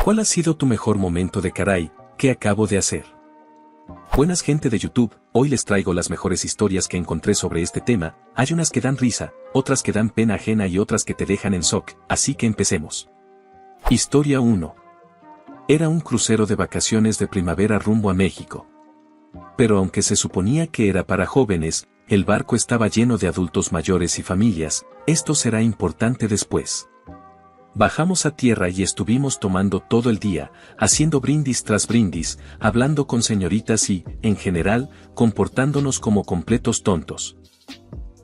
¿Cuál ha sido tu mejor momento de caray, qué acabo de hacer? Buenas gente de YouTube, hoy les traigo las mejores historias que encontré sobre este tema. Hay unas que dan risa, otras que dan pena ajena y otras que te dejan en shock, así que empecemos. Historia 1. Era un crucero de vacaciones de primavera rumbo a México. Pero aunque se suponía que era para jóvenes, el barco estaba lleno de adultos mayores y familias. Esto será importante después. Bajamos a tierra y estuvimos tomando todo el día, haciendo brindis tras brindis, hablando con señoritas y, en general, comportándonos como completos tontos.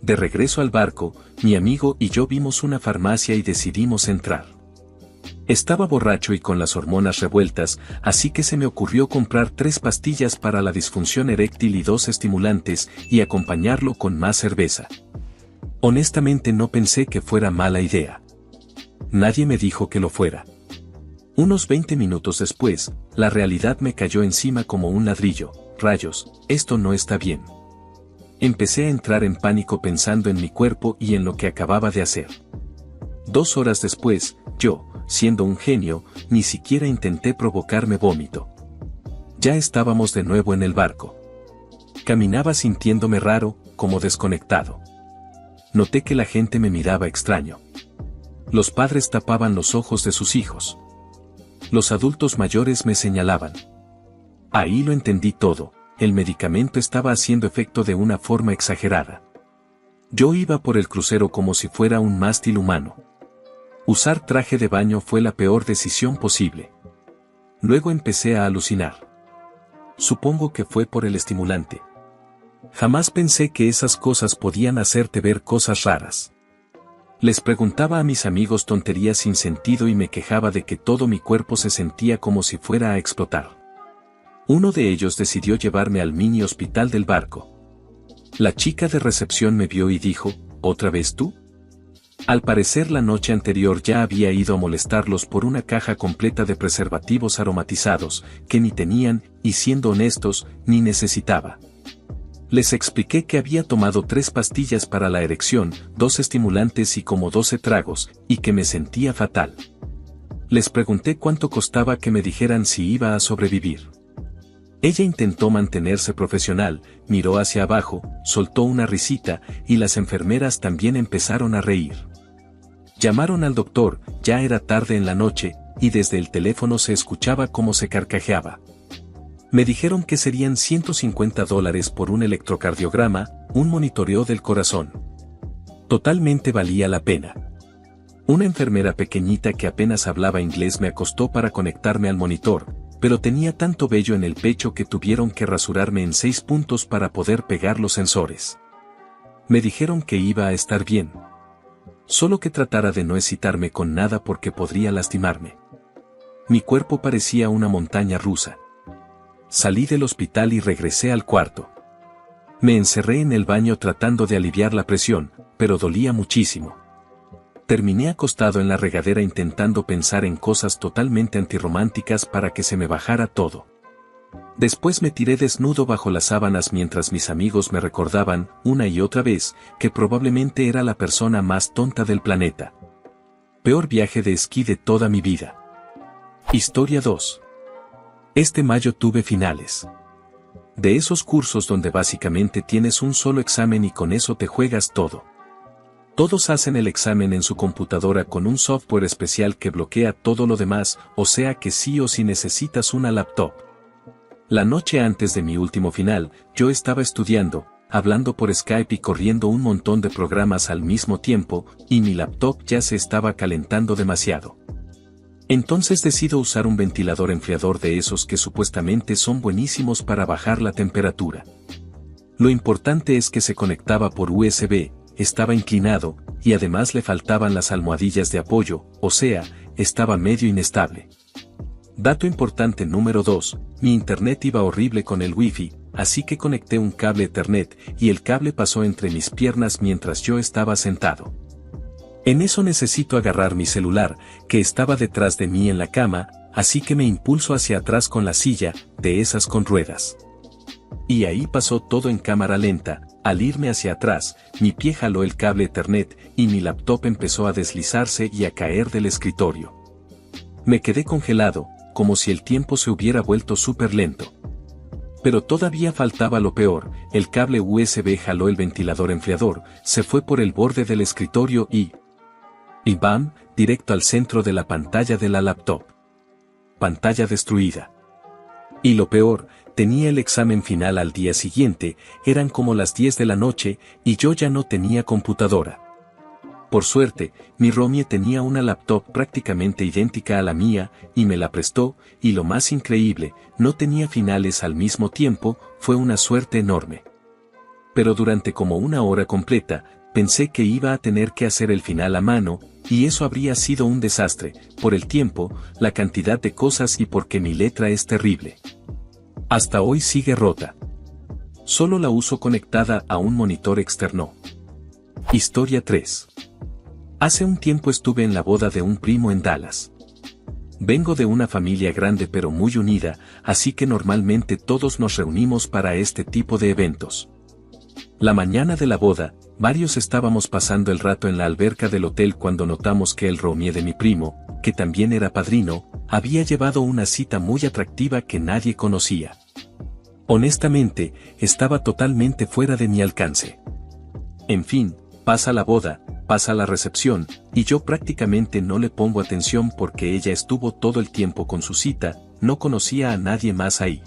De regreso al barco, mi amigo y yo vimos una farmacia y decidimos entrar. Estaba borracho y con las hormonas revueltas, así que se me ocurrió comprar 3 pastillas para la disfunción eréctil y 2 estimulantes, y acompañarlo con más cerveza. Honestamente no pensé que fuera mala idea. Nadie me dijo que lo fuera. Unos 20 minutos después, la realidad me cayó encima como un ladrillo. Rayos, esto no está bien. Empecé a entrar en pánico pensando en mi cuerpo y en lo que acababa de hacer. 2 horas después, yo, siendo un genio, ni siquiera intenté provocarme vómito. Ya estábamos de nuevo en el barco. Caminaba sintiéndome raro, como desconectado. Noté que la gente me miraba extraño. Los padres tapaban los ojos de sus hijos. Los adultos mayores me señalaban. Ahí lo entendí todo, el medicamento estaba haciendo efecto de una forma exagerada. Yo iba por el crucero como si fuera un mástil humano. Usar traje de baño fue la peor decisión posible. Luego empecé a alucinar. Supongo que fue por el estimulante. Jamás pensé que esas cosas podían hacerte ver cosas raras. Les preguntaba a mis amigos tonterías sin sentido y me quejaba de que todo mi cuerpo se sentía como si fuera a explotar. Uno de ellos decidió llevarme al mini hospital del barco. La chica de recepción me vio y dijo, ¿otra vez tú? Al parecer la noche anterior ya había ido a molestarlos por una caja completa de preservativos aromatizados, que ni tenían, y siendo honestos, ni necesitaba. Les expliqué que había tomado 3 pastillas para la erección, 2 estimulantes y como 12 tragos, y que me sentía fatal. Les pregunté cuánto costaba que me dijeran si iba a sobrevivir. Ella intentó mantenerse profesional, miró hacia abajo, soltó una risita, y las enfermeras también empezaron a reír. Llamaron al doctor, ya era tarde en la noche, y desde el teléfono se escuchaba cómo se carcajeaba. Me dijeron que serían $150 por un electrocardiograma, un monitoreo del corazón. Totalmente valía la pena. Una enfermera pequeñita que apenas hablaba inglés me acostó para conectarme al monitor, pero tenía tanto vello en el pecho que tuvieron que rasurarme en 6 puntos para poder pegar los sensores. Me dijeron que iba a estar bien. Solo que tratara de no excitarme con nada porque podría lastimarme. Mi cuerpo parecía una montaña rusa. Salí del hospital y regresé al cuarto. Me encerré en el baño tratando de aliviar la presión, pero dolía muchísimo. Terminé acostado en la regadera intentando pensar en cosas totalmente antirrománticas para que se me bajara todo. Después me tiré desnudo bajo las sábanas mientras mis amigos me recordaban, una y otra vez, que probablemente era la persona más tonta del planeta. Peor viaje de esquí de toda mi vida. Historia 2. Este mayo tuve finales. De esos cursos donde básicamente tienes un solo examen y con eso te juegas todo. Todos hacen el examen en su computadora con un software especial que bloquea todo lo demás, o sea que sí o sí necesitas una laptop. La noche antes de mi último final, yo estaba estudiando, hablando por Skype y corriendo un montón de programas al mismo tiempo, y mi laptop ya se estaba calentando demasiado. Entonces decido usar un ventilador enfriador de esos que supuestamente son buenísimos para bajar la temperatura. Lo importante es que se conectaba por USB, estaba inclinado, y además le faltaban las almohadillas de apoyo, o sea, estaba medio inestable. Dato importante número 2, mi internet iba horrible con el wifi, así que conecté un cable Ethernet y el cable pasó entre mis piernas mientras yo estaba sentado. En eso necesito agarrar mi celular, que estaba detrás de mí en la cama, así que me impulso hacia atrás con la silla, de esas con ruedas. Y ahí pasó todo en cámara lenta. Al irme hacia atrás, mi pie jaló el cable Ethernet y mi laptop empezó a deslizarse y a caer del escritorio. Me quedé congelado, como si el tiempo se hubiera vuelto súper lento. Pero todavía faltaba lo peor, el cable USB jaló el ventilador enfriador, se fue por el borde del escritorio y ¡bam!, directo al centro de la pantalla de la laptop. Pantalla destruida. Y lo peor, tenía el examen final al día siguiente, eran como las 10 de la noche, y yo ya no tenía computadora. Por suerte, mi roomie tenía una laptop prácticamente idéntica a la mía, y me la prestó, y lo más increíble, no tenía finales al mismo tiempo, fue una suerte enorme. Pero durante como una hora completa, pensé que iba a tener que hacer el final a mano, y eso habría sido un desastre, por el tiempo, la cantidad de cosas y porque mi letra es terrible. Hasta hoy sigue rota. Solo la uso conectada a un monitor externo. Historia 3. Hace un tiempo estuve en la boda de un primo en Dallas. Vengo de una familia grande pero muy unida, así que normalmente todos nos reunimos para este tipo de eventos. La mañana de la boda, varios estábamos pasando el rato en la alberca del hotel cuando notamos que el roomie de mi primo, que también era padrino, había llevado una cita muy atractiva que nadie conocía. Honestamente, estaba totalmente fuera de mi alcance. En fin, pasa la boda, pasa la recepción, y yo prácticamente no le pongo atención porque ella estuvo todo el tiempo con su cita, no conocía a nadie más ahí.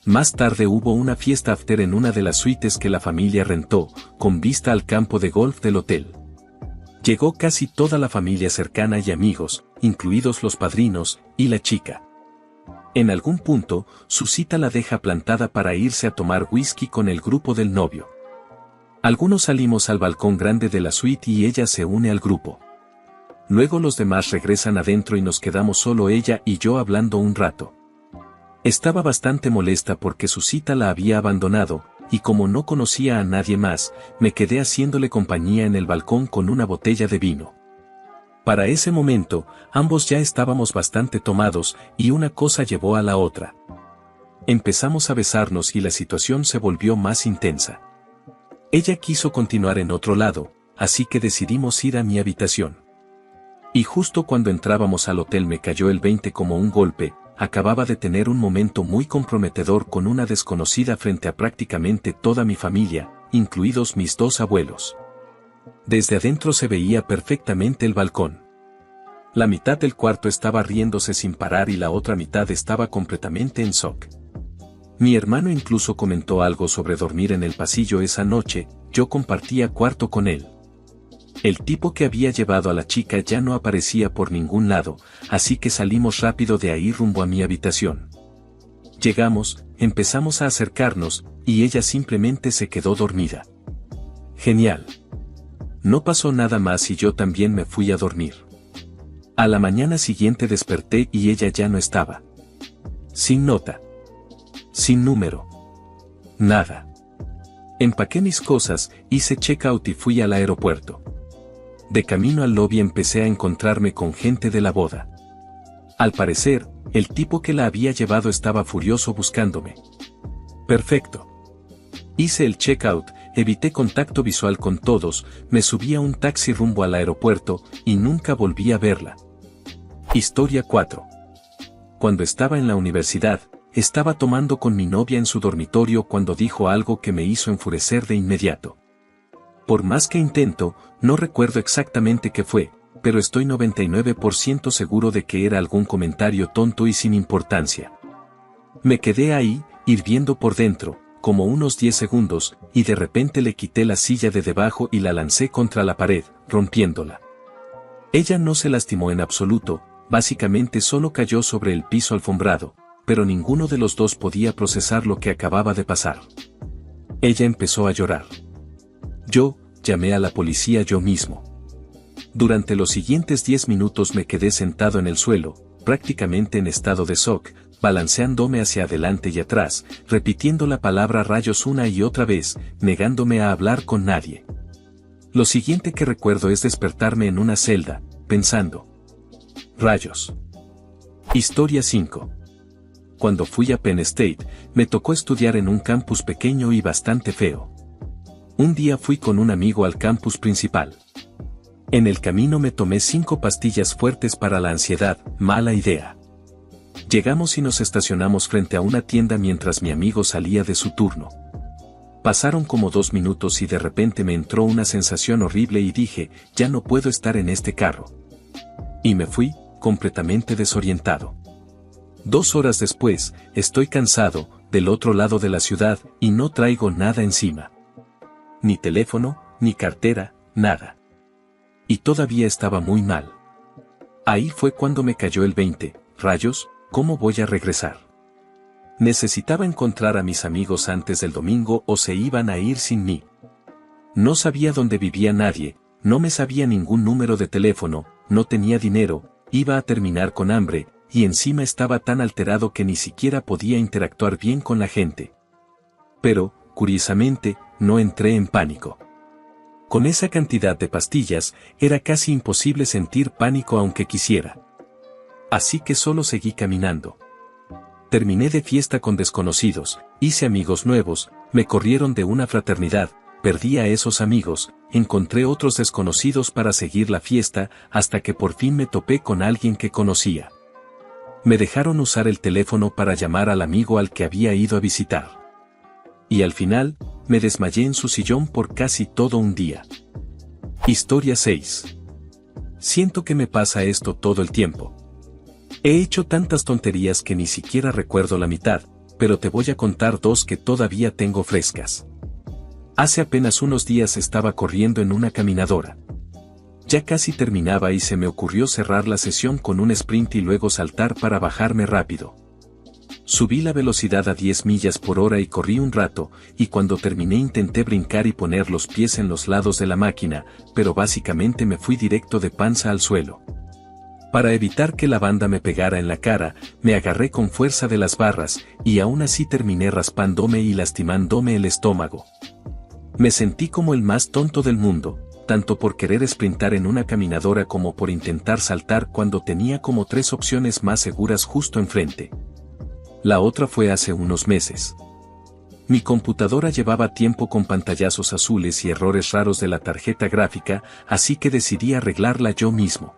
Más tarde hubo una fiesta after en una de las suites que la familia rentó, con vista al campo de golf del hotel. Llegó casi toda la familia cercana y amigos, incluidos los padrinos, y la chica. En algún punto, su cita la deja plantada para irse a tomar whisky con el grupo del novio. Algunos salimos al balcón grande de la suite y ella se une al grupo. Luego los demás regresan adentro y nos quedamos solo ella y yo hablando un rato. Estaba bastante molesta porque su cita la había abandonado, y como no conocía a nadie más, me quedé haciéndole compañía en el balcón con una botella de vino. Para ese momento, ambos ya estábamos bastante tomados, y una cosa llevó a la otra. Empezamos a besarnos y la situación se volvió más intensa. Ella quiso continuar en otro lado, así que decidimos ir a mi habitación. Y justo cuando entrábamos al hotel me cayó el 20 como un golpe. Acababa de tener un momento muy comprometedor con una desconocida frente a prácticamente toda mi familia, incluidos mis dos abuelos. Desde adentro se veía perfectamente el balcón. La mitad del cuarto estaba riéndose sin parar y la otra mitad estaba completamente en shock. Mi hermano incluso comentó algo sobre dormir en el pasillo esa noche, yo compartía cuarto con él. El tipo que había llevado a la chica ya no aparecía por ningún lado, así que salimos rápido de ahí rumbo a mi habitación. Llegamos, empezamos a acercarnos, y ella simplemente se quedó dormida. Genial. No pasó nada más y yo también me fui a dormir. A la mañana siguiente desperté y ella ya no estaba. Sin nota. Sin número. Nada. Empaqué mis cosas, hice check-out y fui al aeropuerto. De camino al lobby empecé a encontrarme con gente de la boda. Al parecer, el tipo que la había llevado estaba furioso buscándome. Perfecto. Hice el check-out, evité contacto visual con todos, me subí a un taxi rumbo al aeropuerto, y nunca volví a verla. Historia 4. Cuando estaba en la universidad, estaba tomando con mi novia en su dormitorio cuando dijo algo que me hizo enfurecer de inmediato. Por más que intento, no recuerdo exactamente qué fue, pero estoy 99% seguro de que era algún comentario tonto y sin importancia. Me quedé ahí, hirviendo por dentro, como unos 10 segundos, y de repente le quité la silla de debajo y la lancé contra la pared, rompiéndola. Ella no se lastimó en absoluto, básicamente solo cayó sobre el piso alfombrado, pero ninguno de los dos podía procesar lo que acababa de pasar. Ella empezó a llorar. Yo, llamé a la policía yo mismo. Durante los siguientes 10 minutos me quedé sentado en el suelo, prácticamente en estado de shock, balanceándome hacia adelante y atrás, repitiendo la palabra rayos una y otra vez, negándome a hablar con nadie. Lo siguiente que recuerdo es despertarme en una celda, pensando. Rayos. Historia 5. Cuando fui a Penn State, me tocó estudiar en un campus pequeño y bastante feo. Un día fui con un amigo al campus principal. En el camino me tomé 5 pastillas fuertes para la ansiedad, mala idea. Llegamos y nos estacionamos frente a una tienda mientras mi amigo salía de su turno. Pasaron como 2 minutos y de repente me entró una sensación horrible y dije, ya no puedo estar en este carro. Y me fui, completamente desorientado. 2 horas después, estoy cansado, del otro lado de la ciudad, y no traigo nada encima. Ni teléfono, ni cartera, nada. Y todavía estaba muy mal. Ahí fue cuando me cayó el 20, rayos, ¿cómo voy a regresar? Necesitaba encontrar a mis amigos antes del domingo o se iban a ir sin mí. No sabía dónde vivía nadie, no me sabía ningún número de teléfono, no tenía dinero, iba a terminar con hambre, y encima estaba tan alterado que ni siquiera podía interactuar bien con la gente. Pero, curiosamente, no entré en pánico. Con esa cantidad de pastillas, era casi imposible sentir pánico aunque quisiera. Así que solo seguí caminando. Terminé de fiesta con desconocidos, hice amigos nuevos, me corrieron de una fraternidad, perdí a esos amigos, encontré otros desconocidos para seguir la fiesta, hasta que por fin me topé con alguien que conocía. Me dejaron usar el teléfono para llamar al amigo al que había ido a visitar. Y al final, me desmayé en su sillón por casi todo un día. Historia 6. Siento que me pasa esto todo el tiempo. He hecho tantas tonterías que ni siquiera recuerdo la mitad, pero te voy a contar 2 que todavía tengo frescas. Hace apenas unos días estaba corriendo en una caminadora. Ya casi terminaba y se me ocurrió cerrar la sesión con un sprint y luego saltar para bajarme rápido. Subí la velocidad a 10 millas por hora y corrí un rato, y cuando terminé intenté brincar y poner los pies en los lados de la máquina, pero básicamente me fui directo de panza al suelo. Para evitar que la banda me pegara en la cara, me agarré con fuerza de las barras, y aún así terminé raspándome y lastimándome el estómago. Me sentí como el más tonto del mundo, tanto por querer sprintar en una caminadora como por intentar saltar cuando tenía como 3 opciones más seguras justo enfrente. La otra fue hace unos meses. Mi computadora llevaba tiempo con pantallazos azules y errores raros de la tarjeta gráfica, así que decidí arreglarla yo mismo.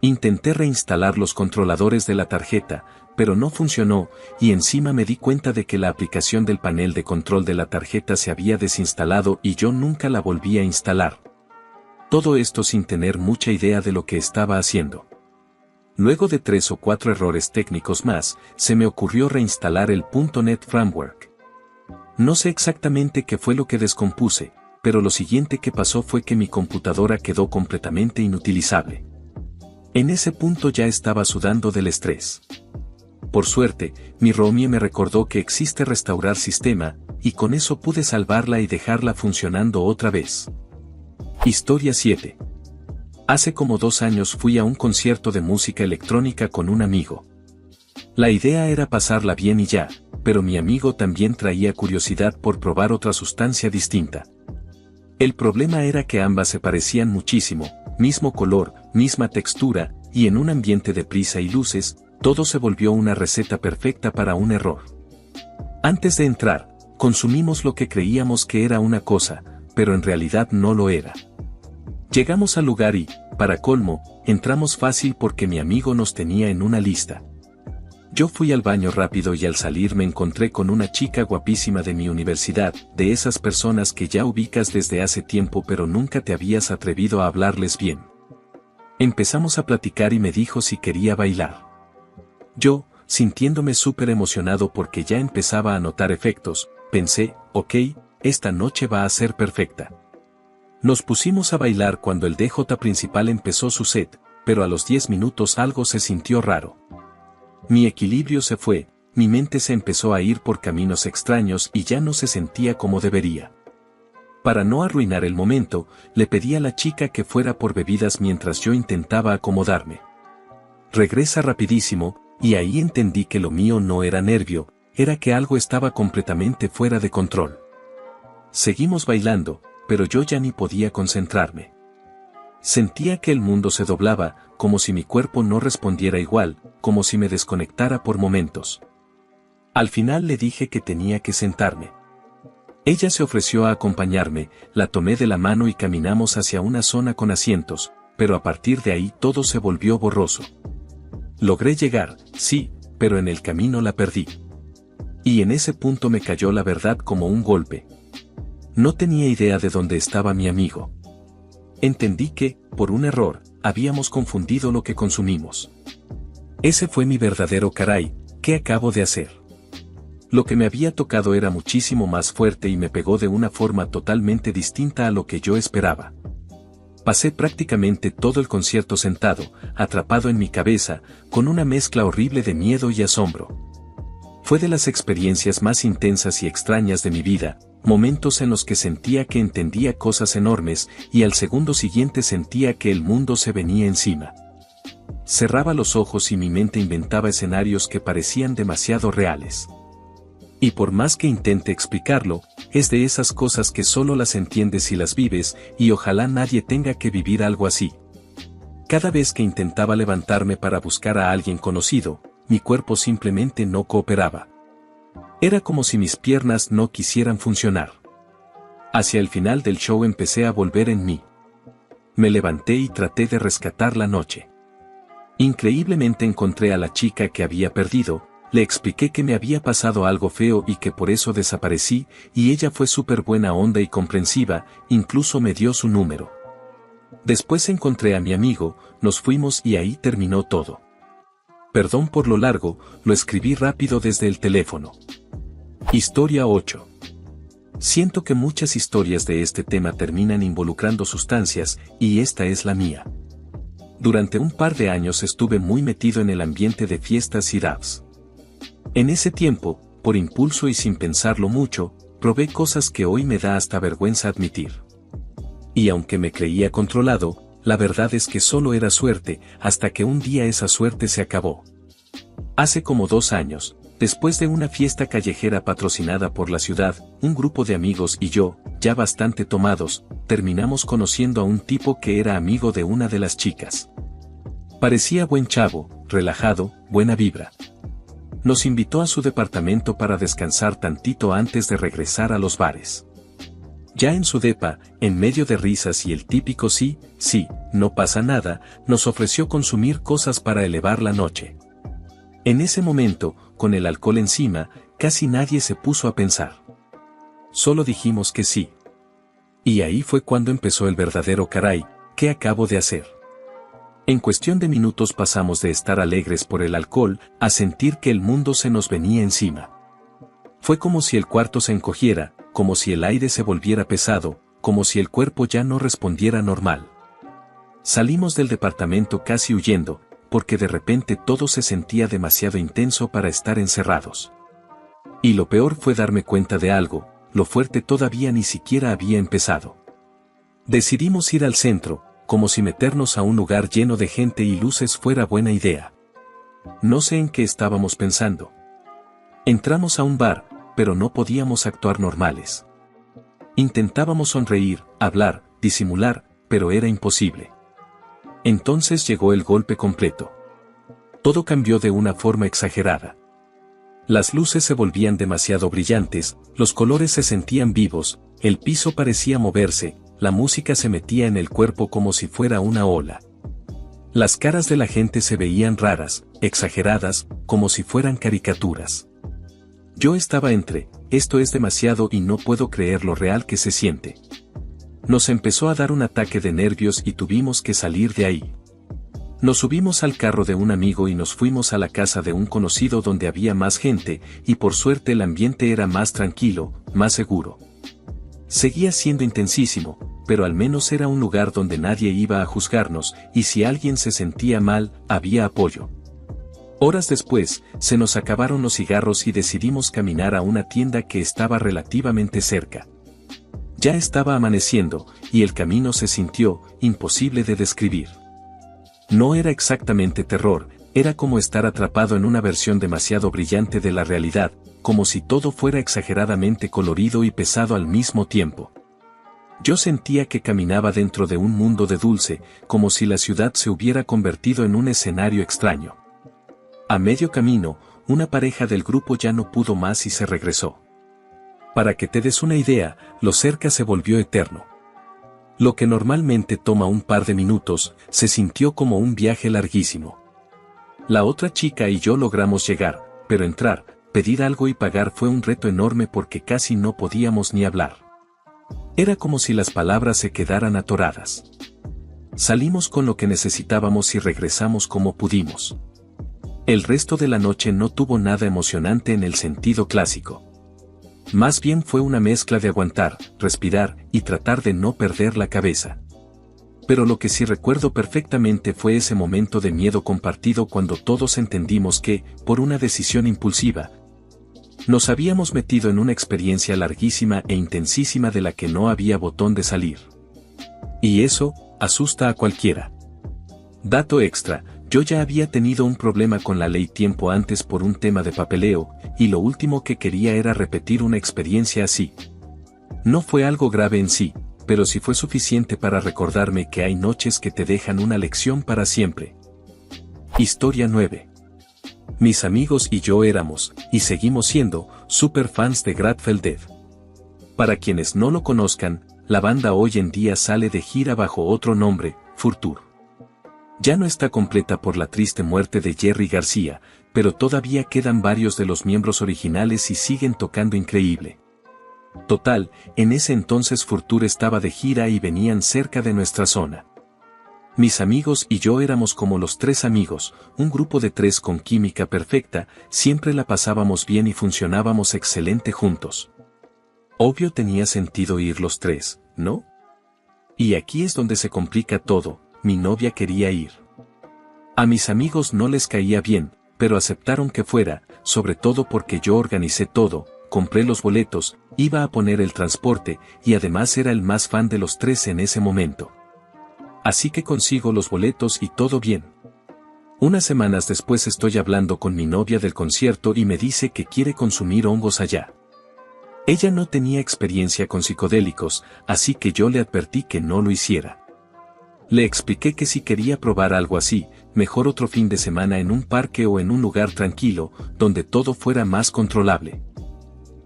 Intenté reinstalar los controladores de la tarjeta, pero no funcionó, y encima me di cuenta de que la aplicación del panel de control de la tarjeta se había desinstalado y yo nunca la volví a instalar. Todo esto sin tener mucha idea de lo que estaba haciendo. Luego de 3 o 4 errores técnicos más, se me ocurrió reinstalar el .NET Framework. No sé exactamente qué fue lo que descompuse, pero lo siguiente que pasó fue que mi computadora quedó completamente inutilizable. En ese punto ya estaba sudando del estrés. Por suerte, mi roomie me recordó que existe restaurar sistema, y con eso pude salvarla y dejarla funcionando otra vez. Historia 7. Hace como 2 años fui a un concierto de música electrónica con un amigo. La idea era pasarla bien y ya, pero mi amigo también traía curiosidad por probar otra sustancia distinta. El problema era que ambas se parecían muchísimo, mismo color, misma textura, y en un ambiente de prisa y luces, todo se volvió una receta perfecta para un error. Antes de entrar, consumimos lo que creíamos que era una cosa, pero en realidad no lo era. Llegamos al lugar y, para colmo, entramos fácil porque mi amigo nos tenía en una lista. Yo fui al baño rápido y al salir me encontré con una chica guapísima de mi universidad, de esas personas que ya ubicas desde hace tiempo pero nunca te habías atrevido a hablarles bien. Empezamos a platicar y me dijo si quería bailar. Yo, sintiéndome súper emocionado porque ya empezaba a notar efectos, pensé, ok, esta noche va a ser perfecta. Nos pusimos a bailar cuando el DJ principal empezó su set, pero a los 10 minutos algo se sintió raro. Mi equilibrio se fue, mi mente se empezó a ir por caminos extraños y ya no se sentía como debería. Para no arruinar el momento, le pedí a la chica que fuera por bebidas mientras yo intentaba acomodarme. Regresa rapidísimo, y ahí entendí que lo mío no era nervio, era que algo estaba completamente fuera de control. Seguimos bailando, pero yo ya ni podía concentrarme. Sentía que el mundo se doblaba, como si mi cuerpo no respondiera igual, como si me desconectara por momentos. Al final le dije que tenía que sentarme. Ella se ofreció a acompañarme, la tomé de la mano y caminamos hacia una zona con asientos, pero a partir de ahí todo se volvió borroso. Logré llegar, sí, pero en el camino la perdí. Y en ese punto me cayó la verdad como un golpe. No tenía idea de dónde estaba mi amigo. Entendí que, por un error, habíamos confundido lo que consumimos. Ese fue mi verdadero caray, ¿qué acabo de hacer? Lo que me había tocado era muchísimo más fuerte y me pegó de una forma totalmente distinta a lo que yo esperaba. Pasé prácticamente todo el concierto sentado, atrapado en mi cabeza, con una mezcla horrible de miedo y asombro. Fue de las experiencias más intensas y extrañas de mi vida, momentos en los que sentía que entendía cosas enormes y al segundo siguiente sentía que el mundo se venía encima. Cerraba los ojos y mi mente inventaba escenarios que parecían demasiado reales. Y por más que intente explicarlo, es de esas cosas que solo las entiendes si las vives, y ojalá nadie tenga que vivir algo así. Cada vez que intentaba levantarme para buscar a alguien conocido, mi cuerpo simplemente no cooperaba. Era como si mis piernas no quisieran funcionar. Hacia el final del show empecé a volver en mí. Me levanté y traté de rescatar la noche. Increíblemente encontré a la chica que había perdido. Le expliqué que me había pasado algo feo y que por eso desaparecí, y ella fue súper buena onda y comprensiva, incluso me dio su número. Después encontré a mi amigo, nos fuimos y ahí terminó todo. Perdón por lo largo, lo escribí rápido desde el teléfono. Historia 8. Siento que muchas historias de este tema terminan involucrando sustancias, y esta es la mía. Durante un par de años estuve muy metido en el ambiente de fiestas y raves. En ese tiempo, por impulso y sin pensarlo mucho, probé cosas que hoy me da hasta vergüenza admitir. Y aunque me creía controlado, la verdad es que solo era suerte, hasta que un día esa suerte se acabó. Hace como 2 años, después de una fiesta callejera patrocinada por la ciudad, un grupo de amigos y yo, ya bastante tomados, terminamos conociendo a un tipo que era amigo de una de las chicas. Parecía buen chavo, relajado, buena vibra. Nos invitó a su departamento para descansar tantito antes de regresar a los bares. Ya en su depa, en medio de risas y el típico sí, no pasa nada, nos ofreció consumir cosas para elevar la noche. En ese momento, con el alcohol encima, casi nadie se puso a pensar. Solo dijimos que sí. Y ahí fue cuando empezó el verdadero caray, ¿qué acabo de hacer? En cuestión de minutos pasamos de estar alegres por el alcohol, a sentir que el mundo se nos venía encima. Fue como si el cuarto se encogiera, como si el aire se volviera pesado, como si el cuerpo ya no respondiera normal. Salimos del departamento casi huyendo, porque de repente todo se sentía demasiado intenso para estar encerrados. Y lo peor fue darme cuenta de algo, lo fuerte todavía ni siquiera había empezado. Decidimos ir al centro, como si meternos a un lugar lleno de gente y luces fuera buena idea. No sé en qué estábamos pensando. Entramos a un bar, pero no podíamos actuar normales. Intentábamos sonreír, hablar, disimular, pero era imposible. Entonces llegó el golpe completo. Todo cambió de una forma exagerada. Las luces se volvían demasiado brillantes, los colores se sentían vivos, el piso parecía moverse, la música se metía en el cuerpo como si fuera una ola. Las caras de la gente se veían raras, exageradas, como si fueran caricaturas. Yo estaba entre, esto es demasiado y no puedo creer lo real que se siente. Nos empezó a dar un ataque de nervios y tuvimos que salir de ahí. Nos subimos al carro de un amigo y nos fuimos a la casa de un conocido donde había más gente, y por suerte el ambiente era más tranquilo, más seguro. Seguía siendo intensísimo, pero al menos era un lugar donde nadie iba a juzgarnos, y si alguien se sentía mal, había apoyo. Horas después, se nos acabaron los cigarros y decidimos caminar a una tienda que estaba relativamente cerca. Ya estaba amaneciendo, y el camino se sintió imposible de describir. No era exactamente terror, era como estar atrapado en una versión demasiado brillante de la realidad, como si todo fuera exageradamente colorido y pesado al mismo tiempo. Yo sentía que caminaba dentro de un mundo de dulce, como si la ciudad se hubiera convertido en un escenario extraño. A medio camino, una pareja del grupo ya no pudo más y se regresó. Para que te des una idea, lo cerca se volvió eterno. Lo que normalmente toma un par de minutos, se sintió como un viaje larguísimo. La otra chica y yo logramos llegar, pero entrar, pedir algo y pagar fue un reto enorme porque casi no podíamos ni hablar. Era como si las palabras se quedaran atoradas. Salimos con lo que necesitábamos y regresamos como pudimos. El resto de la noche no tuvo nada emocionante en el sentido clásico. Más bien fue una mezcla de aguantar, respirar y tratar de no perder la cabeza. Pero lo que sí recuerdo perfectamente fue ese momento de miedo compartido cuando todos entendimos que, por una decisión impulsiva, nos habíamos metido en una experiencia larguísima e intensísima de la que no había botón de salir. Y eso, asusta a cualquiera. Dato extra, yo ya había tenido un problema con la ley tiempo antes por un tema de papeleo, y lo último que quería era repetir una experiencia así. No fue algo grave en sí, pero sí fue suficiente para recordarme que hay noches que te dejan una lección para siempre. Historia 9. Mis amigos y yo éramos, y seguimos siendo, super fans de Grateful Dead. Para quienes no lo conozcan, la banda hoy en día sale de gira bajo otro nombre, Furtur. Ya no está completa por la triste muerte de Jerry García, pero todavía quedan varios de los miembros originales y siguen tocando increíble. Total, en ese entonces Furtur estaba de gira y venían cerca de nuestra zona. Mis amigos y yo éramos como los tres amigos, un grupo de tres con química perfecta, siempre la pasábamos bien y funcionábamos excelente juntos. Obvio tenía sentido ir los tres, ¿no? Y aquí es donde se complica todo, mi novia quería ir. A mis amigos no les caía bien, pero aceptaron que fuera, sobre todo porque yo organicé todo, compré los boletos, iba a poner el transporte, y además era el más fan de los tres en ese momento. Así que consigo los boletos y todo bien. Unas semanas después estoy hablando con mi novia del concierto y me dice que quiere consumir hongos allá. Ella no tenía experiencia con psicodélicos, así que yo le advertí que no lo hiciera. Le expliqué que si quería probar algo así, mejor otro fin de semana en un parque o en un lugar tranquilo, donde todo fuera más controlable.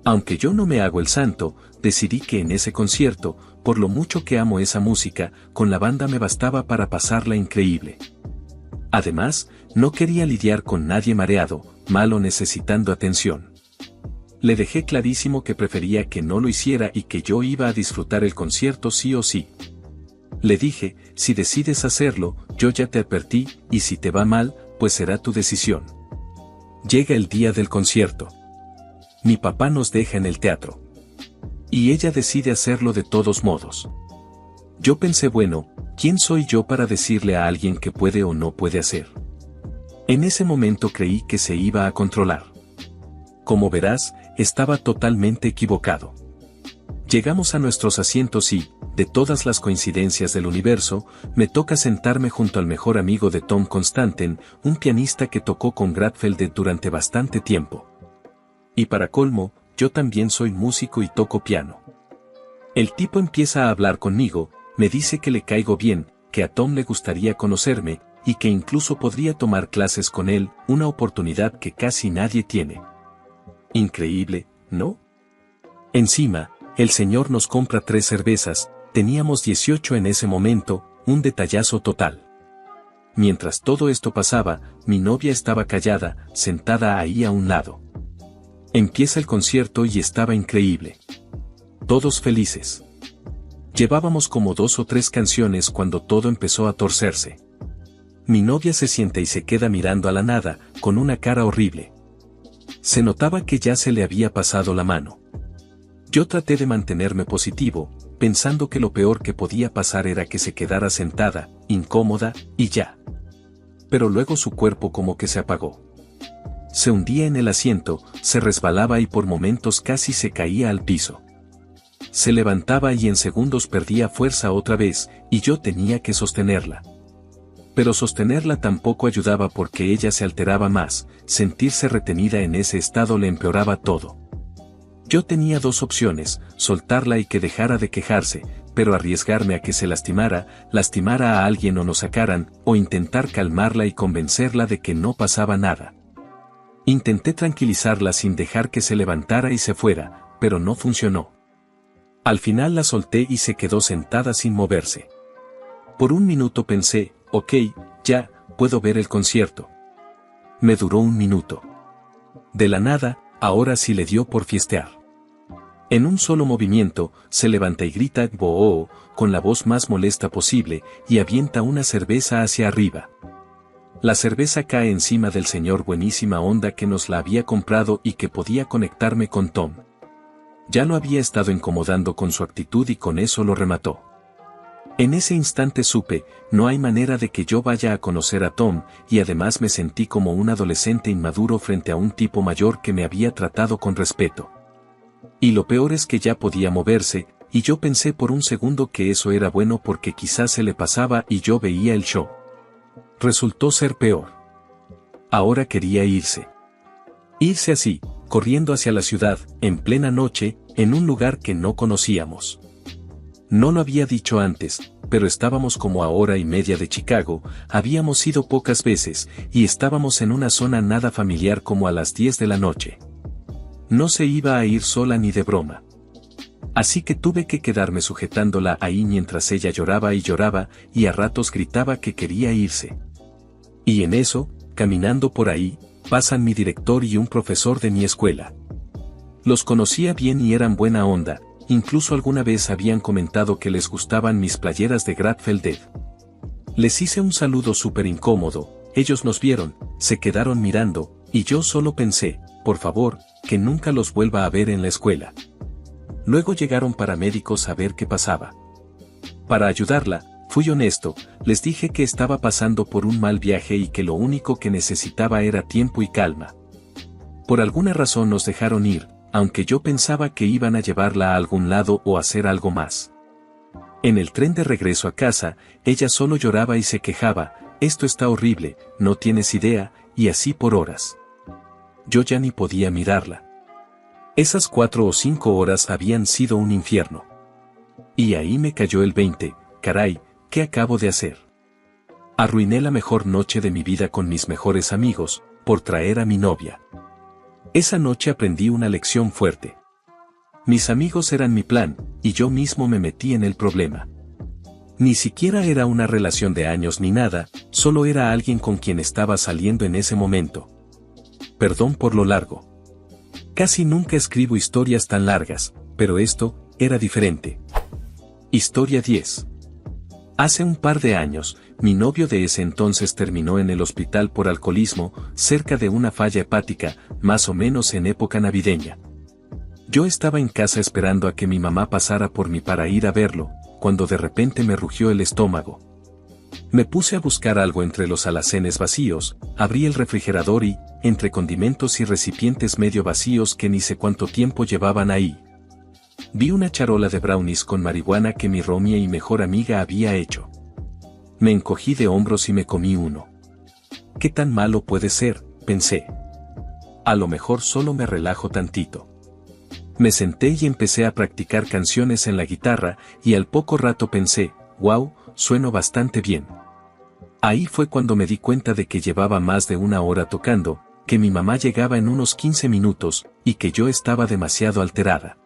Aunque yo no me hago el santo, decidí que en ese concierto, por lo mucho que amo esa música, con la banda me bastaba para pasarla increíble. Además, no quería lidiar con nadie mareado, mal o necesitando atención. Le dejé clarísimo que prefería que no lo hiciera y que yo iba a disfrutar el concierto sí o sí. Le dije, si decides hacerlo, yo ya te advertí, y si te va mal, pues será tu decisión. Llega el día del concierto. Mi papá nos deja en el teatro. Y ella decide hacerlo de todos modos. Yo pensé, bueno, ¿quién soy yo para decirle a alguien qué puede o no puede hacer? En ese momento creí que se iba a controlar. Como verás, estaba totalmente equivocado. Llegamos a nuestros asientos y, de todas las coincidencias del universo, me toca sentarme junto al mejor amigo de Tom Constanten, un pianista que tocó con Grateful Dead durante bastante tiempo. Y para colmo, yo también soy músico y toco piano. El tipo empieza a hablar conmigo, me dice que le caigo bien, que a Tom le gustaría conocerme, y que incluso podría tomar clases con él, una oportunidad que casi nadie tiene. Increíble, ¿no? Encima, el señor nos compra 3 cervezas, teníamos 18 en ese momento, un detallazo total. Mientras todo esto pasaba, mi novia estaba callada, sentada ahí a un lado. Empieza el concierto y estaba increíble. Todos felices. Llevábamos como 2 o 3 canciones cuando todo empezó a torcerse. Mi novia se sienta y se queda mirando a la nada, con una cara horrible. Se notaba que ya se le había pasado la mano. Yo traté de mantenerme positivo, pensando que lo peor que podía pasar era que se quedara sentada, incómoda, y ya. Pero luego su cuerpo como que se apagó. Se hundía en el asiento, se resbalaba y por momentos casi se caía al piso. Se levantaba y en segundos perdía fuerza otra vez, y yo tenía que sostenerla. Pero sostenerla tampoco ayudaba porque ella se alteraba más, sentirse retenida en ese estado le empeoraba todo. Yo tenía 2 opciones, soltarla y que dejara de quejarse, pero arriesgarme a que se lastimara a alguien o nos sacaran, o intentar calmarla y convencerla de que no pasaba nada. Intenté tranquilizarla sin dejar que se levantara y se fuera, pero no funcionó. Al final la solté y se quedó sentada sin moverse. Por un minuto pensé, ok, ya, puedo ver el concierto. Me duró un minuto. De la nada, ahora sí le dio por fiestear. En un solo movimiento, se levanta y grita "¡Boo!", con la voz más molesta posible, y avienta una cerveza hacia arriba. La cerveza cae encima del señor buenísima onda que nos la había comprado y que podía conectarme con Tom. Ya lo había estado incomodando con su actitud y con eso lo remató. En ese instante supe, no hay manera de que yo vaya a conocer a Tom, y además me sentí como un adolescente inmaduro frente a un tipo mayor que me había tratado con respeto. Y lo peor es que ya podía moverse, y yo pensé por un segundo que eso era bueno porque quizás se le pasaba y yo veía el show. Resultó ser peor. Ahora quería irse. Irse así, corriendo hacia la ciudad, en plena noche, en un lugar que no conocíamos. No lo había dicho antes, pero estábamos como a hora y media de Chicago, habíamos ido pocas veces, y estábamos en una zona nada familiar como a las 10 de la noche. No se iba a ir sola ni de broma. Así que tuve que quedarme sujetándola ahí mientras ella lloraba y a ratos gritaba que quería irse. Y en eso, caminando por ahí, pasan mi director y un profesor de mi escuela. Los conocía bien y eran buena onda, incluso alguna vez habían comentado que les gustaban mis playeras de Grateful Dead. Les hice un saludo súper incómodo, ellos nos vieron, se quedaron mirando, y yo solo pensé, por favor, que nunca los vuelva a ver en la escuela. Luego llegaron paramédicos a ver qué pasaba. Para ayudarla, fui honesto, les dije que estaba pasando por un mal viaje y que lo único que necesitaba era tiempo y calma. Por alguna razón nos dejaron ir, aunque yo pensaba que iban a llevarla a algún lado o hacer algo más. En el tren de regreso a casa, ella solo lloraba y se quejaba, esto está horrible, no tienes idea, y así por horas. Yo ya ni podía mirarla. Esas 4 o 5 horas habían sido un infierno. Y ahí me cayó el 20, caray, ¿qué acabo de hacer? Arruiné la mejor noche de mi vida con mis mejores amigos, por traer a mi novia. Esa noche aprendí una lección fuerte. Mis amigos eran mi plan, y yo mismo me metí en el problema. Ni siquiera era una relación de años ni nada, solo era alguien con quien estaba saliendo en ese momento. Perdón por lo largo. Casi nunca escribo historias tan largas, pero esto era diferente. Historia 10. Hace un par de años, mi novio de ese entonces terminó en el hospital por alcoholismo, cerca de una falla hepática, más o menos en época navideña. Yo estaba en casa esperando a que mi mamá pasara por mí para ir a verlo, cuando de repente me rugió el estómago. Me puse a buscar algo entre los alacenes vacíos, abrí el refrigerador y, entre condimentos y recipientes medio vacíos que ni sé cuánto tiempo llevaban ahí, vi una charola de brownies con marihuana que mi romia y mejor amiga había hecho. Me encogí de hombros y me comí uno. ¿Qué tan malo puede ser?, pensé. A lo mejor solo me relajo tantito. Me senté y empecé a practicar canciones en la guitarra, y al poco rato pensé, wow, sueno bastante bien. Ahí fue cuando me di cuenta de que llevaba más de una hora tocando, que mi mamá llegaba en unos 15 minutos, y que yo estaba demasiado alterada.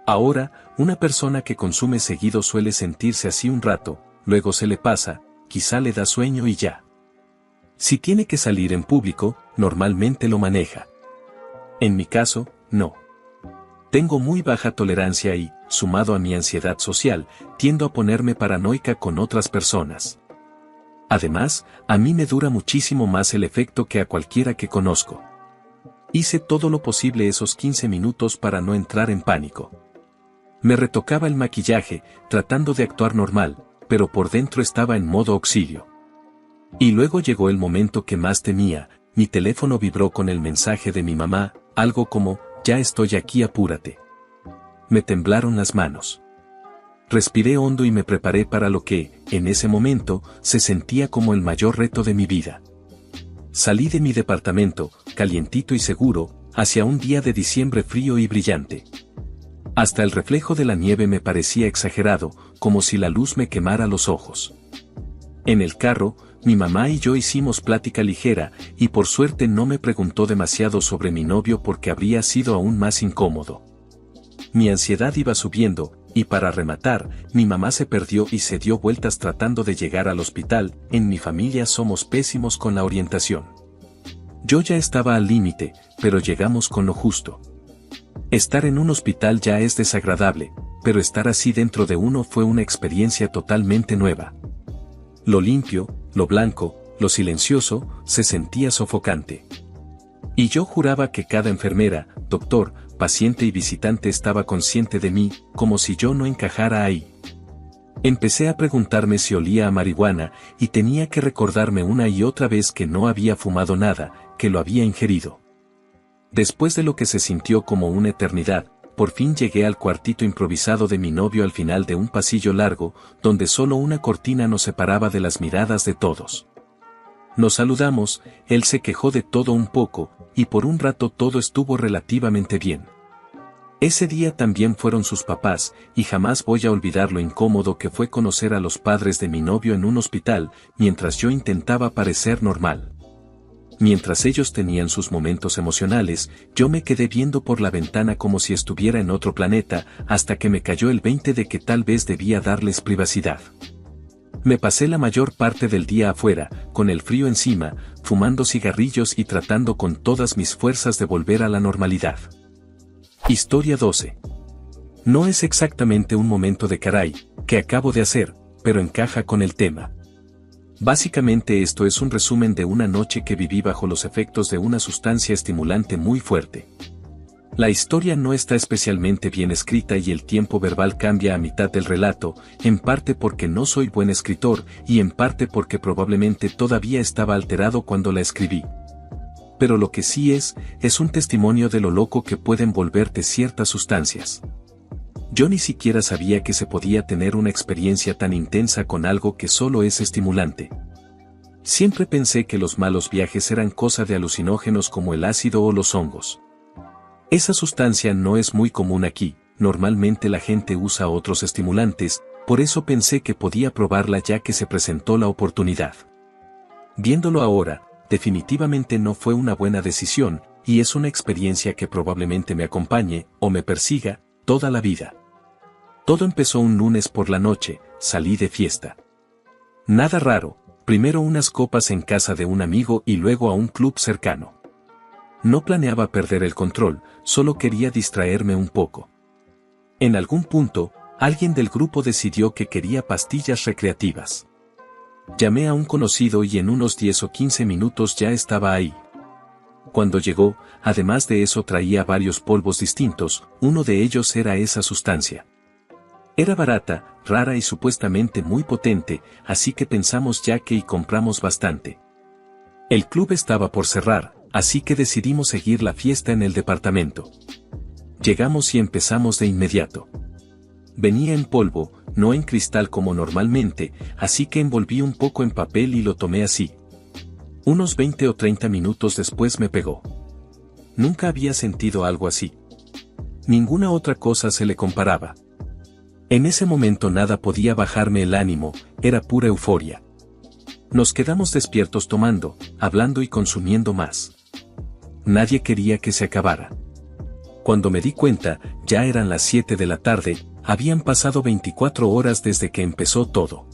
Ahora, una persona que consume seguido suele sentirse así un rato, luego se le pasa, quizá le da sueño y ya. Si tiene que salir en público, normalmente lo maneja. En mi caso, no. Tengo muy baja tolerancia y, sumado a mi ansiedad social, tiendo a ponerme paranoica con otras personas. Además, a mí me dura muchísimo más el efecto que a cualquiera que conozco. Hice todo lo posible esos 15 minutos para no entrar en pánico. Me retocaba el maquillaje, tratando de actuar normal, pero por dentro estaba en modo auxilio. Y luego llegó el momento que más temía, mi teléfono vibró con el mensaje de mi mamá, algo como, ya estoy aquí, apúrate. Me temblaron las manos. Respiré hondo y me preparé para lo que, en ese momento, se sentía como el mayor reto de mi vida. Salí de mi departamento, calientito y seguro, hacia un día de diciembre frío y brillante. Hasta el reflejo de la nieve me parecía exagerado, como si la luz me quemara los ojos. En el carro, mi mamá y yo hicimos plática ligera, y por suerte no me preguntó demasiado sobre mi novio porque habría sido aún más incómodo. Mi ansiedad iba subiendo, y para rematar, mi mamá se perdió y se dio vueltas tratando de llegar al hospital. En mi familia somos pésimos con la orientación. Yo ya estaba al límite, pero llegamos con lo justo. Estar en un hospital ya es desagradable, pero estar así dentro de uno fue una experiencia totalmente nueva. Lo limpio, lo blanco, lo silencioso, se sentía sofocante. Y yo juraba que cada enfermera, doctor, paciente y visitante estaba consciente de mí, como si yo no encajara ahí. Empecé a preguntarme si olía a marihuana, y tenía que recordarme una y otra vez que no había fumado nada, que lo había ingerido. Después de lo que se sintió como una eternidad, por fin llegué al cuartito improvisado de mi novio al final de un pasillo largo, donde solo una cortina nos separaba de las miradas de todos. Nos saludamos, él se quejó de todo un poco, y por un rato todo estuvo relativamente bien. Ese día también fueron sus papás, y jamás voy a olvidar lo incómodo que fue conocer a los padres de mi novio en un hospital, mientras yo intentaba parecer normal. Mientras ellos tenían sus momentos emocionales, yo me quedé viendo por la ventana como si estuviera en otro planeta, hasta que me cayó el 20 de que tal vez debía darles privacidad. Me pasé la mayor parte del día afuera, con el frío encima, fumando cigarrillos y tratando con todas mis fuerzas de volver a la normalidad. Historia 12. No es exactamente un momento de caray, que acabo de hacer, pero encaja con el tema. Básicamente esto es un resumen de una noche que viví bajo los efectos de una sustancia estimulante muy fuerte. La historia no está especialmente bien escrita y el tiempo verbal cambia a mitad del relato, en parte porque no soy buen escritor y en parte porque probablemente todavía estaba alterado cuando la escribí. Pero lo que sí es un testimonio de lo loco que pueden volverte ciertas sustancias. Yo ni siquiera sabía que se podía tener una experiencia tan intensa con algo que solo es estimulante. Siempre pensé que los malos viajes eran cosa de alucinógenos como el ácido o los hongos. Esa sustancia no es muy común aquí, normalmente la gente usa otros estimulantes, por eso pensé que podía probarla ya que se presentó la oportunidad. Viéndolo ahora, definitivamente no fue una buena decisión, y es una experiencia que probablemente me acompañe, o me persiga, toda la vida. Todo empezó un lunes por la noche, salí de fiesta. Nada raro, primero unas copas en casa de un amigo y luego a un club cercano. No planeaba perder el control, solo quería distraerme un poco. En algún punto, alguien del grupo decidió que quería pastillas recreativas. Llamé a un conocido y en unos 10 o 15 minutos ya estaba ahí. Cuando llegó, además de eso traía varios polvos distintos, uno de ellos era esa sustancia. Era barata, rara y supuestamente muy potente, así que pensamos ya que y compramos bastante. El club estaba por cerrar, así que decidimos seguir la fiesta en el departamento. Llegamos y empezamos de inmediato. Venía en polvo, no en cristal como normalmente, así que envolví un poco en papel y lo tomé así. Unos 20 o 30 minutos después me pegó. Nunca había sentido algo así. Ninguna otra cosa se le comparaba. En ese momento nada podía bajarme el ánimo, era pura euforia. Nos quedamos despiertos tomando, hablando y consumiendo más. Nadie quería que se acabara. Cuando me di cuenta, ya eran las 7 de la tarde, habían pasado 24 horas desde que empezó todo.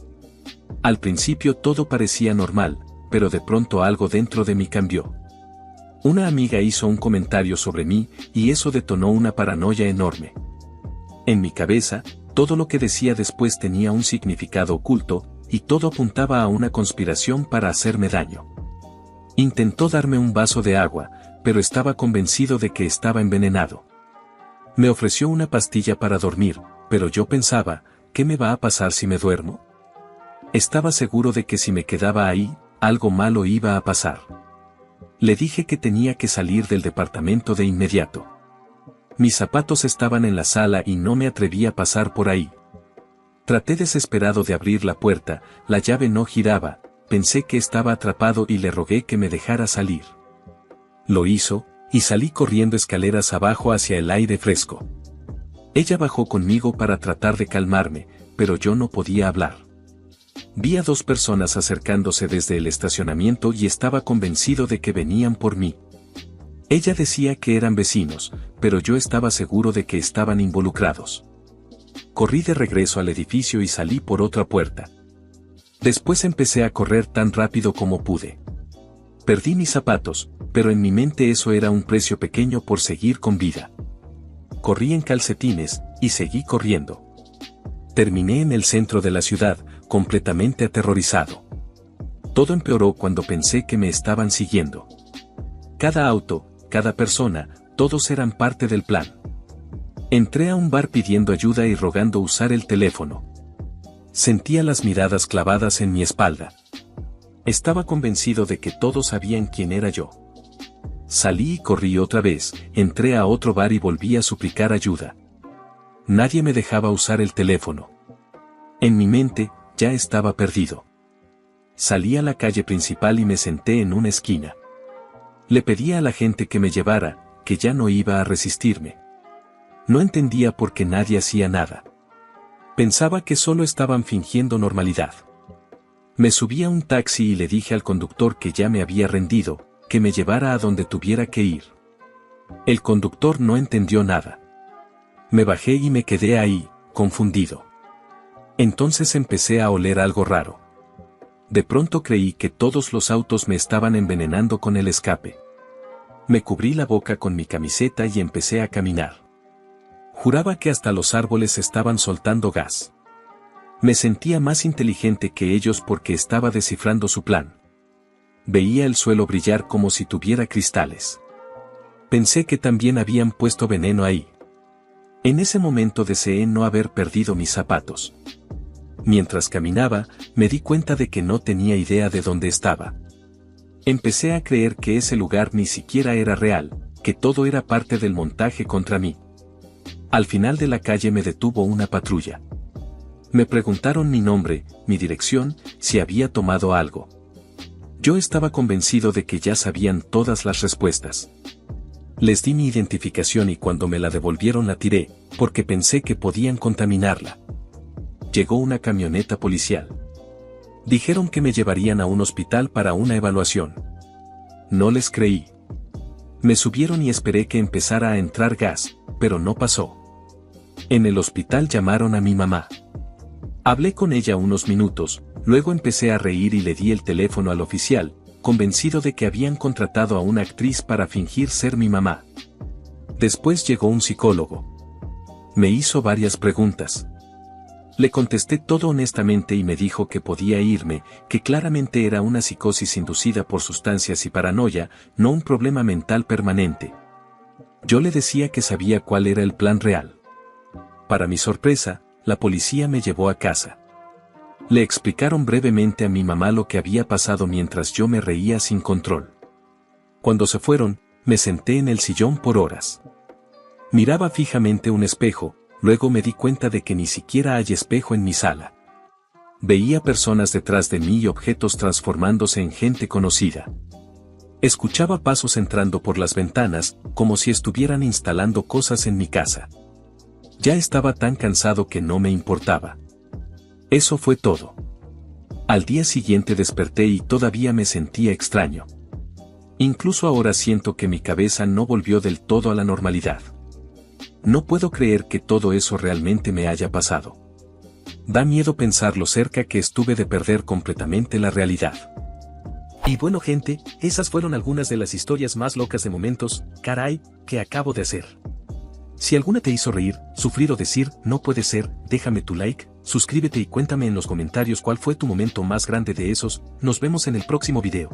Al principio todo parecía normal, pero de pronto algo dentro de mí cambió. Una amiga hizo un comentario sobre mí, y eso detonó una paranoia enorme. En mi cabeza, todo lo que decía después tenía un significado oculto, y todo apuntaba a una conspiración para hacerme daño. Intentó darme un vaso de agua, pero estaba convencido de que estaba envenenado. Me ofreció una pastilla para dormir, pero yo pensaba, ¿qué me va a pasar si me duermo? Estaba seguro de que si me quedaba ahí, algo malo iba a pasar. Le dije que tenía que salir del departamento de inmediato. Mis zapatos estaban en la sala y no me atreví a pasar por ahí. Traté desesperado de abrir la puerta, la llave no giraba, pensé que estaba atrapado y le rogué que me dejara salir. Lo hizo, y salí corriendo escaleras abajo hacia el aire fresco. Ella bajó conmigo para tratar de calmarme, pero yo no podía hablar. Vi a 2 personas acercándose desde el estacionamiento y estaba convencido de que venían por mí. Ella decía que eran vecinos, pero yo estaba seguro de que estaban involucrados. Corrí de regreso al edificio y salí por otra puerta. Después empecé a correr tan rápido como pude. Perdí mis zapatos, pero en mi mente eso era un precio pequeño por seguir con vida. Corrí en calcetines, y seguí corriendo. Terminé en el centro de la ciudad, completamente aterrorizado. Todo empeoró cuando pensé que me estaban siguiendo. Cada auto, cada persona, todos eran parte del plan. Entré a un bar pidiendo ayuda y rogando usar el teléfono. Sentía las miradas clavadas en mi espalda. Estaba convencido de que todos sabían quién era yo. Salí y corrí otra vez, entré a otro bar y volví a suplicar ayuda. Nadie me dejaba usar el teléfono. En mi mente, ya estaba perdido. Salí a la calle principal y me senté en una esquina. Le pedí a la gente que me llevara, que ya no iba a resistirme. No entendía por qué nadie hacía nada. Pensaba que solo estaban fingiendo normalidad. Me subí a un taxi y le dije al conductor que ya me había rendido, que me llevara a donde tuviera que ir. El conductor no entendió nada. Me bajé y me quedé ahí, confundido. Entonces empecé a oler algo raro. De pronto creí que todos los autos me estaban envenenando con el escape. Me cubrí la boca con mi camiseta y empecé a caminar. Juraba que hasta los árboles estaban soltando gas. Me sentía más inteligente que ellos porque estaba descifrando su plan. Veía el suelo brillar como si tuviera cristales. Pensé que también habían puesto veneno ahí. En ese momento deseé no haber perdido mis zapatos. Mientras caminaba, me di cuenta de que no tenía idea de dónde estaba. Empecé a creer que ese lugar ni siquiera era real, que todo era parte del montaje contra mí. Al final de la calle me detuvo una patrulla. Me preguntaron mi nombre, mi dirección, si había tomado algo. Yo estaba convencido de que ya sabían todas las respuestas. Les di mi identificación y cuando me la devolvieron la tiré, porque pensé que podían contaminarla. Llegó una camioneta policial. Dijeron que me llevarían a un hospital para una evaluación. No les creí. Me subieron y esperé que empezara a entrar gas, pero no pasó. En el hospital llamaron a mi mamá. Hablé con ella unos minutos, luego empecé a reír y le di el teléfono al oficial, convencido de que habían contratado a una actriz para fingir ser mi mamá. Después llegó un psicólogo. Me hizo varias preguntas. Le contesté todo honestamente y me dijo que podía irme, que claramente era una psicosis inducida por sustancias y paranoia, no un problema mental permanente. Yo le decía que sabía cuál era el plan real. Para mi sorpresa, la policía me llevó a casa. Le explicaron brevemente a mi mamá lo que había pasado mientras yo me reía sin control. Cuando se fueron, me senté en el sillón por horas. Miraba fijamente un espejo, luego me di cuenta de que ni siquiera hay espejo en mi sala. Veía personas detrás de mí y objetos transformándose en gente conocida. Escuchaba pasos entrando por las ventanas, como si estuvieran instalando cosas en mi casa. Ya estaba tan cansado que no me importaba. Eso fue todo. Al día siguiente desperté y todavía me sentía extraño. Incluso ahora siento que mi cabeza no volvió del todo a la normalidad. No puedo creer que todo eso realmente me haya pasado. Da miedo pensar lo cerca que estuve de perder completamente la realidad. Y bueno gente, esas fueron algunas de las historias más locas de momentos, caray, que acabo de hacer. Si alguna te hizo reír, sufrir o decir, no puede ser, déjame tu like, suscríbete y cuéntame en los comentarios cuál fue tu momento más grande de esos. Nos vemos en el próximo video.